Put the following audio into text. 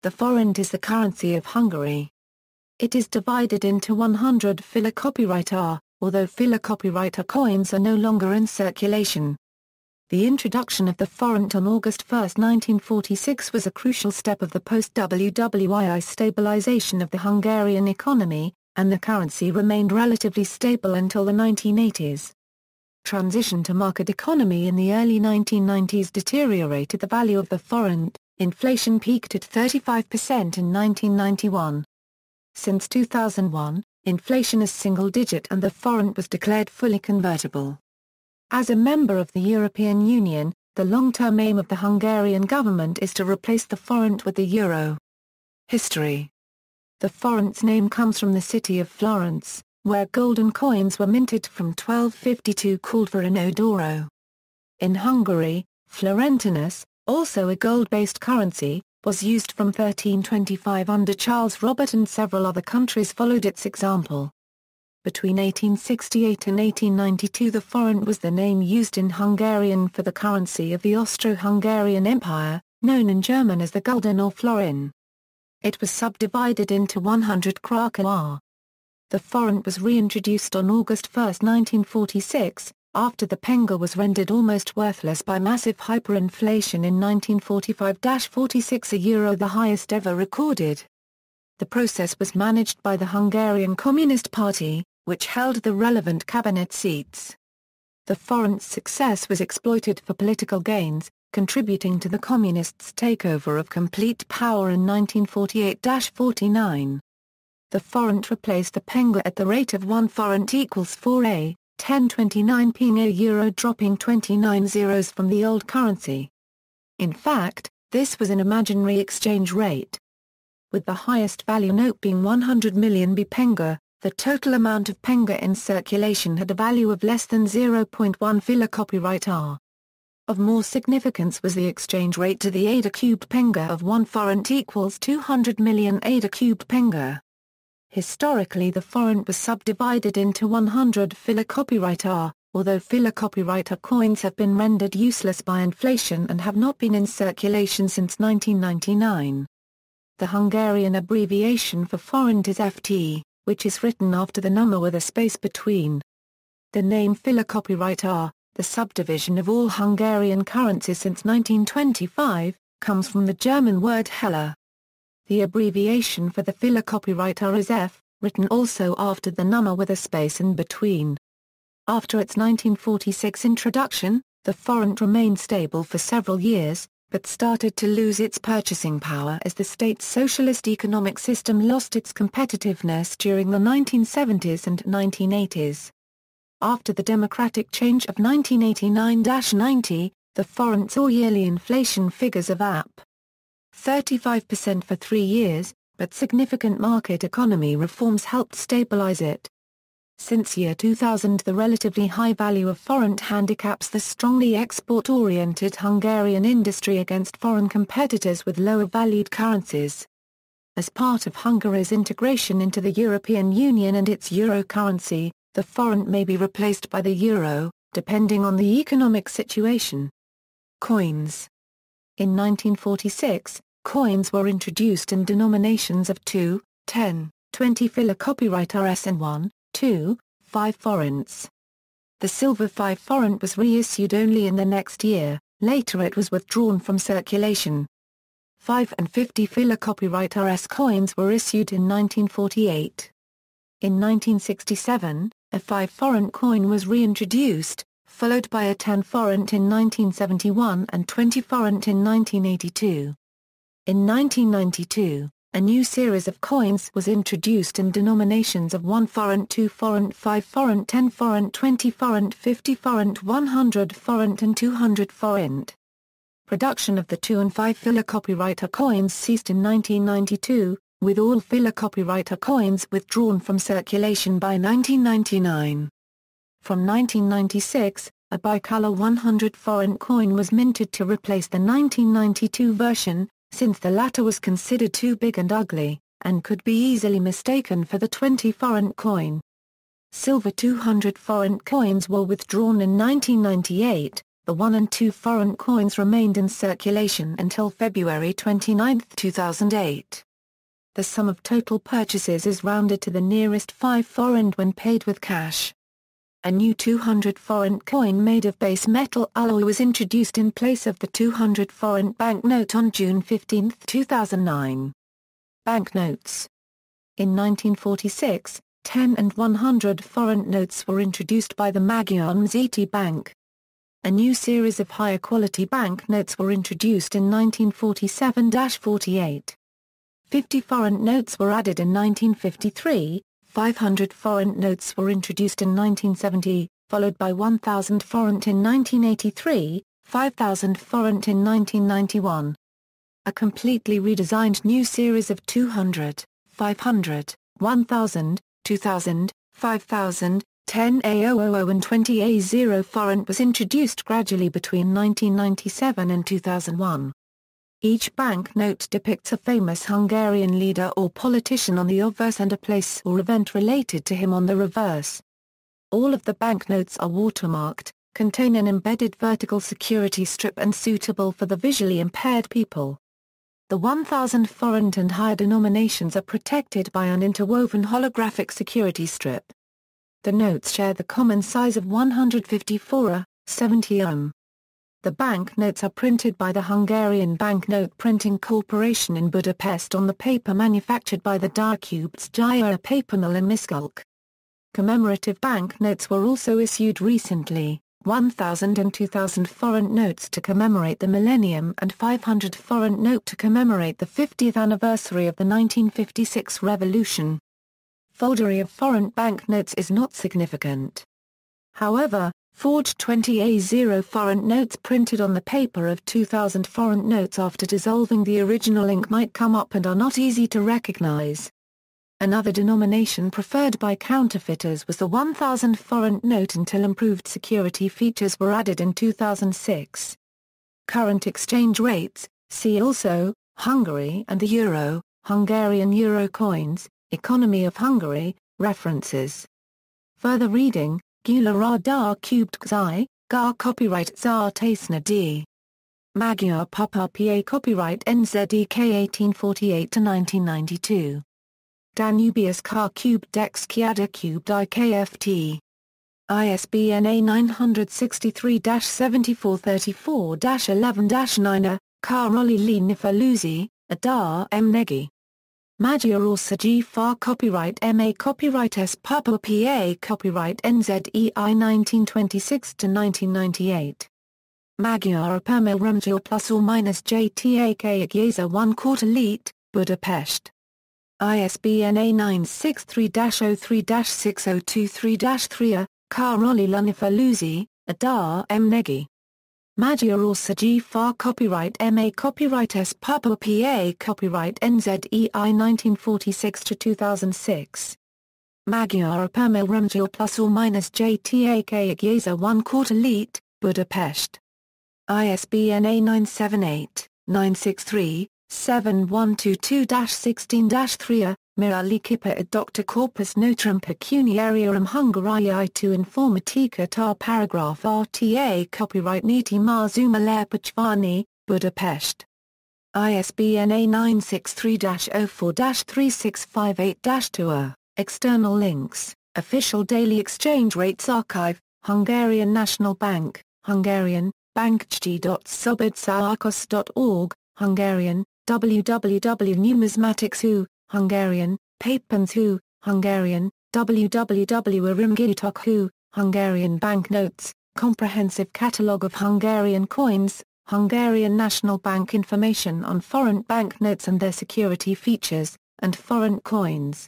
The forint is the currency of Hungary. It is divided into 100 fillér copyright, although fillér copyright coins are no longer in circulation. The introduction of the forint on August 1, 1946 was a crucial step of the post-WWII stabilization of the Hungarian economy, and the currency remained relatively stable until the 1980s. Transition to market economy in the early 1990s deteriorated the value of the forint. Inflation peaked at 35% in 1991. Since 2001, inflation is single-digit and the forint was declared fully convertible. As a member of the European Union, the long-term aim of the Hungarian government is to replace the forint with the euro. History. The forint's name comes from the city of Florence, where golden coins were minted from 1252 called forint d'oro. In Hungary, florentinus, also a gold-based currency, was used from 1325 under Charles Robert, and several other countries followed its example. Between 1868 and 1892 the forint was the name used in Hungarian for the currency of the Austro-Hungarian Empire, known in German as the Gulden or Florin. It was subdivided into 100 krakauer. The forint was reintroduced on August 1, 1946, after the penga was rendered almost worthless by massive hyperinflation in 1945-46 a euro, the highest ever recorded. The process was managed by the Hungarian Communist Party, which held the relevant cabinet seats. The forint's success was exploited for political gains, contributing to the Communists' takeover of complete power in 1948-49. The forint replaced the penga at the rate of 1 forint equals 4 10.29 a euro, dropping 29 zeros from the old currency. In fact, this was an imaginary exchange rate. With the highest value note being 100 million B penga, the total amount of penga in circulation had a value of less than 0.1 fillér copyright. Of more significance was the exchange rate to the Ada cubed penga of 1 forint equals 200 million Ada cubed penga. Historically the forint was subdivided into 100 fillér copyright, although fillér copyright coins have been rendered useless by inflation and have not been in circulation since 1999. The Hungarian abbreviation for forint is FT, which is written after the number with a space between. The name fillér copyright, the subdivision of all Hungarian currencies since 1925, comes from the German word Heller. The abbreviation for the fillér copyright is F, written also after the number with a space in between. After its 1946 introduction, the forint remained stable for several years, but started to lose its purchasing power as the state's socialist economic system lost its competitiveness during the 1970s and 1980s. After the democratic change of 1989-90, the forint saw yearly inflation figures of AP. 35% for 3 years, but significant market economy reforms helped stabilize it. Since year 2000 the relatively high value of forint handicaps the strongly export-oriented Hungarian industry against foreign competitors with lower-valued currencies. As part of Hungary's integration into the European Union and its euro currency, the forint may be replaced by the euro, depending on the economic situation. Coins. In 1946, coins were introduced in denominations of 2, 10, 20 fillér copyright Rs and 1, 2, 5 forints. The silver 5 forint was reissued only in the next year, later it was withdrawn from circulation. 5 and 50 fillér copyright Rs coins were issued in 1948. In 1967, a 5 forint coin was reintroduced, followed by a 10 forint in 1971 and 20 forint in 1982. In 1992, a new series of coins was introduced in denominations of 1 forint, 2 forint, 5 forint, 10 forint, 20 forint, 50 forint, 100 forint and 200 forint. Production of the 2 and 5 fillér copyright coins ceased in 1992, with all fillér copyright coins withdrawn from circulation by 1999. From 1996, a bicolor 100 forint coin was minted to replace the 1992 version, since the latter was considered too big and ugly, and could be easily mistaken for the 20 forint coin. Silver 200 forint coins were withdrawn in 1998, The 1 and 2 forint coins remained in circulation until February 29, 2008. The sum of total purchases is rounded to the nearest 5 forint when paid with cash. A new 200 forint coin made of base metal alloy was introduced in place of the 200 forint banknote on June 15, 2009. Banknotes. In 1946, 10 and 100 forint notes were introduced by the Magyar Nemzeti Bank. A new series of higher quality banknotes were introduced in 1947-48. 50 forint notes were added in 1953, 500 forint notes were introduced in 1970, followed by 1,000 forint in 1983, 5,000 forint in 1991. A completely redesigned new series of 200, 500, 1,000, 2,000, 5,000, 10,000 and 20,000 forint was introduced gradually between 1997 and 2001. Each banknote depicts a famous Hungarian leader or politician on the obverse and a place or event related to him on the reverse. All of the banknotes are watermarked, contain an embedded vertical security strip and suitable for the visually impaired people. The 1,000 forint and higher denominations are protected by an interwoven holographic security strip. The notes share the common size of 154, 70 The banknotes are printed by the Hungarian Banknote Printing Corporation in Budapest on the paper manufactured by the Darkubcs paper mill in Miskolc. Commemorative banknotes were also issued recently, 1,000 and 2,000 forint notes to commemorate the millennium and 500 forint note to commemorate the 50th anniversary of the 1956 revolution. Forgery of forint banknotes is not significant. However, forged 20,000 forint notes printed on the paper of 2,000 forint notes after dissolving the original ink might come up and are not easy to recognize. Another denomination preferred by counterfeiters was the 1,000 forint note until improved security features were added in 2006. Current exchange rates, see also, Hungary and the Euro, Hungarian Euro coins, Economy of Hungary, references. Further reading, Gyula Darkubcs, Gar copyright Zártásna D. Magyar Papa Pa copyright NZEK 1848-1992. Danubius Car Cube Dex Kiada Cubed IKFT. ISBN A963-7434-11-9 Karoli Nifaluzi, Adar M. Negi. Magyar Országi Far Copyright MA Copyright S. Papa PA Copyright NZEI 1926-1998. Magyar Permil Rumjil plus or minus JTAK Agyeza 1/4 Elite, Budapest. ISBN A963-03-6023-3 Karoli Nifaluzi, Adar M. Negi. Magyar Országi Far Copyright MA Copyright S. Papa PA Copyright NZEI 1946-2006. Magyar Permil Rumjil plus or minus JTAK Agyeza 1/4 Elite, Budapest. ISBN A978-963-7122-16-3 Mirali Kippa ad Dr. Corpus Notarum Pecuniariarum Hungariae to Informatica tar paragraph RTA Copyright Niti Marzuma Lerpachvani, Budapest. ISBN A963-04-3658-2 External links, Official Daily Exchange Rates Archive, Hungarian National Bank, Hungarian, bankjegyzsobidszarkos.org, Hungarian, www.numismatics.hu, Hungarian, Papens.hu, Hungarian, www.arimgitok.hu, Hungarian Banknotes, Comprehensive Catalogue of Hungarian Coins, Hungarian National Bank information on forint banknotes and their security features, and forint coins.